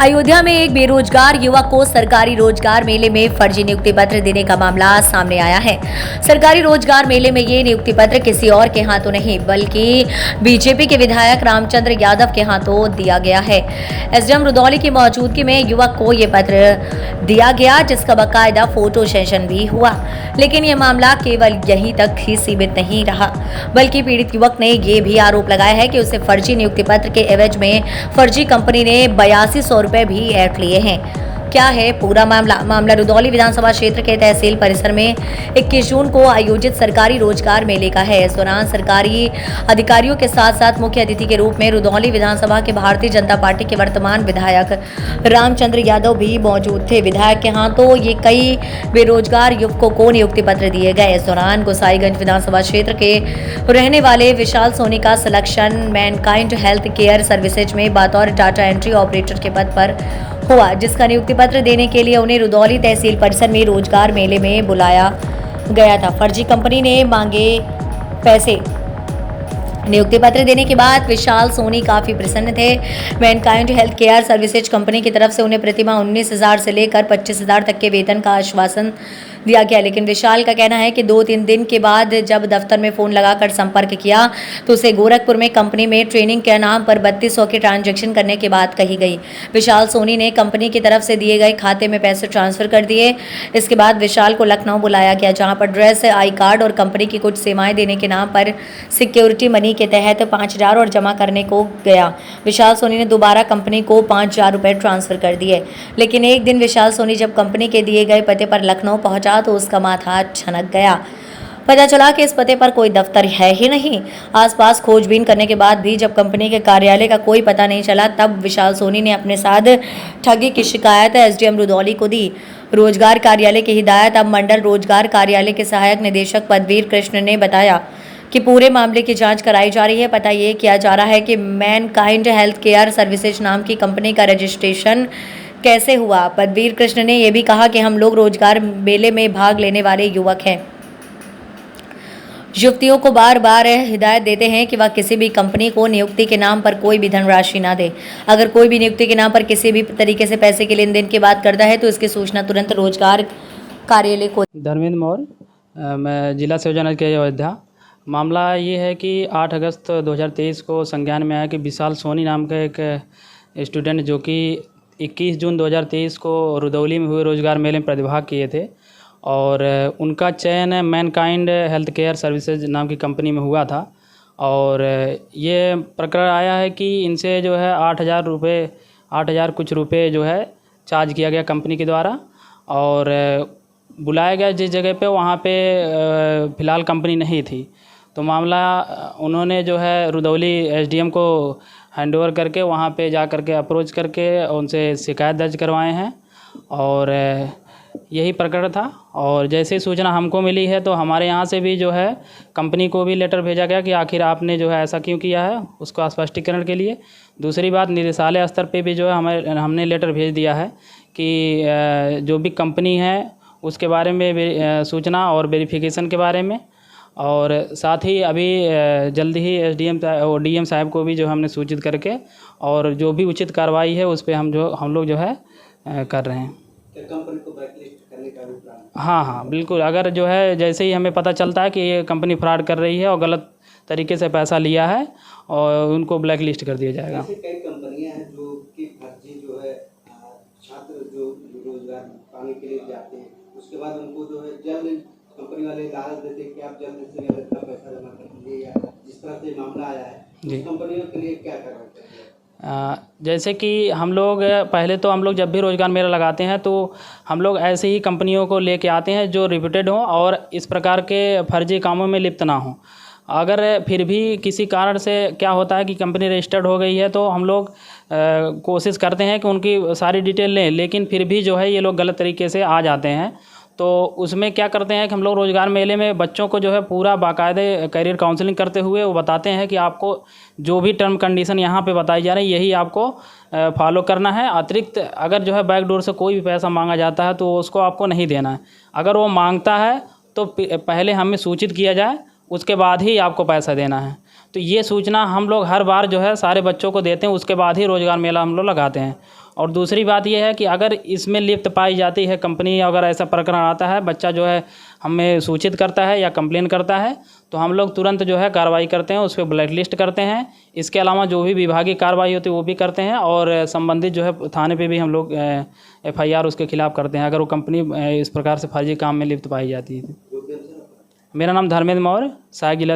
अयोध्या में एक बेरोजगार युवक को सरकारी रोजगार मेले में फर्जी नियुक्ति पत्र देने का मामला सामने आया है। सरकारी रोजगार मेले में ये नियुक्ति पत्र किसी और के हाथों नहीं बल्कि बीजेपी के विधायक रामचंद्र यादव के हाथों दिया गया है। एसडीएम रुदौली की मौजूदगी में युवक को ये पत्र दिया गया, जिसका बाकायदा फोटो सेशन भी हुआ। लेकिन ये मामला केवल यहीं तक ही सीमित नहीं रहा, बल्कि पीड़ित युवक ने ये भी आरोप लगाया है कि उसे फर्जी नियुक्ति पत्र के एवज में फर्जी कंपनी ने 8200 रुपए भी ऐंठ लिए हैं। क्या है पूरा मामला रुदौली विधानसभा क्षेत्र के तहसील परिसर में 21 जून को आयोजित सरकारी रोजगार मेले का है। इस दौरान सरकारी अधिकारियों के साथ साथ मुख्य अतिथि के रूप में रुदौली विधानसभा के भारतीय जनता पार्टी के वर्तमान विधायक रामचंद्र यादव भी मौजूद थे। विधायक के हाथों ये कई बेरोजगार युवकों को नियुक्ति पत्र दिए गए। इस दौरान गोसाईगंज विधानसभा क्षेत्र के रहने वाले विशाल सोनी का selection Mankind health care services में बतौर डाटा एंट्री ऑपरेटर के पद पर हुआ, जिसका नियुक्ति पत्र देने के लिए उन्हें रुदौली तहसील परिसर में रोजगार मेले में बुलाया गया था। फर्जी कंपनी ने मांगे पैसे। नियुक्ति पत्र देने के बाद विशाल सोनी काफी प्रसन्न थे। Mankind health care services company की तरफ से उन्हें प्रतिमाह 19,000 से लेकर 25,000 तक के वेतन का आश्वासन दिया गया। लेकिन विशाल का कहना है कि 2-3 दिन के बाद जब दफ्तर में फोन लगाकर संपर्क किया तो उसे गोरखपुर में कंपनी में ट्रेनिंग के नाम पर 3200 के ट्रांजैक्शन करने की बात कही गई। विशाल सोनी ने कंपनी की तरफ से दिए गए खाते में पैसे ट्रांसफर कर दिए। इसके बाद विशाल को लखनऊ बुलाया गया, जहां पर ड्रेस, आई कार्ड और कंपनी की कुछ सेवाएं देने के नाम पर सिक्योरिटी मनी के तहत 5,000 और जमा करने को गया। विशाल सोनी ने दोबारा कंपनी को 5,000 रुपए ट्रांसफर कर दिए। लेकिन एक दिन विशाल सोनी जब कंपनी के दिए गए पते पर लखनऊ पहुंचा तो उसका माथा छनक गया। पता चला कि इस पते पर कोई दफ्तर है ही नहीं। आसपास खोजबीन करने के बाद भी जब कंपनी के कार्यालय का कोई पता नहीं चला, तब विशाल सोनी ने अपने साथ ठगी की शिकायत एसडीएम रुदौली को दी। रोजगार कार्यालय की हिदायत अब मंडल रोजगार कार्यालय के सहायक निदेशक पदवीर कृष्ण ने बताया कि पूरे मामले की जांच कराई जा रही है। पता ये किया जा रहा है कि मैनकाइंड हेल्थ केयर सर्विसेज नाम की कंपनी का रजिस्ट्रेशन कैसे हुआ। पदवीर कृष्ण ने यह भी कहा कि हम लोग रोजगार मेले में भाग लेने वाले युवक हैं। युवतियों को बार बार हिदायत देते हैं कि वह किसी भी कंपनी को नियुक्ति के नाम पर कोई भी धनराशि ना दे। अगर कोई भी नियुक्ति के नाम पर किसी भी तरीके से पैसे के लेन देन की बात करता है तो इसकी सूचना तुरंत रोजगार कार्यालय को। धर्मेंद्र मौर्य, मैं जिला संयोजन के अयोध्या। मामला ये है कि 8 अगस्त 2023 को संज्ञान में आया कि विशाल सोनी नाम का एक स्टूडेंट जो कि 21 जून 2023 को रुदौली में हुए रोजगार मेले में प्रतिभाग किए थे और उनका चयन मैनकाइंड हेल्थ केयर सर्विसेज नाम की कंपनी में हुआ था। और ये प्रकरण आया है कि इनसे जो है 8,000 कुछ रुपए जो है चार्ज किया गया कंपनी के द्वारा और बुलाया गया जिस जगह पे, वहाँ पे फ़िलहाल कंपनी नहीं थी। तो मामला उन्होंने जो है रुदौली एसडीएम को हैंडओवर करके वहाँ पे जा करके अप्रोच करके उनसे शिकायत दर्ज करवाए हैं और यही प्रकरण था। और जैसे ही सूचना हमको मिली है तो हमारे यहाँ से भी जो है कंपनी को भी लेटर भेजा गया कि आखिर आपने जो है ऐसा क्यों किया है, उसको स्पष्टीकरण के लिए। दूसरी बात, निदेशालय स्तर पे भी जो है हमने लेटर भेज दिया है कि जो भी कंपनी है उसके बारे में सूचना और वेरिफिकेशन के बारे में, और साथ ही अभी जल्द ही एसडीएम और डीएम साहब को भी जो हमने सूचित करके और जो भी उचित कार्रवाई है उस पे हम लोग जो है कर रहे हैं। क्या कंपनी को ब्लैकलिस्ट करने का भी प्लान? हाँ, बिल्कुल। अगर जो है जैसे ही हमें पता चलता है कि ये कंपनी फ्रॉड कर रही है और गलत तरीके से पैसा लिया है और उनको ब्लैक लिस्ट कर दिया जाएगा। ऐसे कई कंपनियां हैं जो कि फर्जी जो है छात्र जो रोजगार पाने के लिए जाते हैं, उसके बाद उनको जो है जल्द कंपनी वाले लालच देते हैं कि आप जल्द से जल्द इतना पैसा जमा कर लीजिए, या जिस तरह से मामला आया है उस कंपनियों के लिए क्या करना चाहिए? जैसे कि हम लोग पहले तो हम लोग जब भी रोज़गार मेला लगाते हैं तो हम लोग ऐसे ही कंपनियों को लेके आते हैं जो रिप्यूटेड हों और इस प्रकार के फर्जी कामों में लिप्त ना हों। अगर फिर भी किसी कारण से क्या होता है कि कंपनी रजिस्टर्ड हो गई है तो हम लोग कोशिश करते हैं कि उनकी सारी डिटेल लें, लेकिन फिर भी जो है ये लोग गलत तरीके से आ जाते हैं। तो उसमें क्या करते हैं कि हम लोग रोज़गार मेले में बच्चों को जो है पूरा बाकायदे कैरियर काउंसलिंग करते हुए वो बताते हैं कि आपको जो भी टर्म कंडीशन यहाँ पे बताई जा रही है यही आपको फॉलो करना है। अतिरिक्त अगर जो है बैकडोर से कोई भी पैसा मांगा जाता है तो उसको आपको नहीं देना है। अगर वो मांगता है तो पहले हमें सूचित किया जाए, उसके बाद ही आपको पैसा देना है। तो ये सूचना हम लोग हर बार जो है सारे बच्चों को देते हैं, उसके बाद ही रोज़गार मेला हम लोग लगाते हैं। और दूसरी बात यह है कि अगर इसमें लिप्त पाई जाती है कंपनी, अगर ऐसा प्रकरण आता है, बच्चा जो है हमें सूचित करता है या कंप्लेन करता है, तो हम लोग तुरंत जो है कार्रवाई करते हैं, उस पर ब्लैक लिस्ट करते हैं। इसके अलावा जो भी विभागीय कार्रवाई होती है वो भी करते हैं, और संबंधित जो है थाने पे भी हम लोग FIR उसके खिलाफ करते हैं, अगर वो कंपनी इस प्रकार से फर्जी काम में लिप्त पाई जाती है। योगदेव सर, मेरा नाम धर्मेंद्र मौर्य, सहायक जिला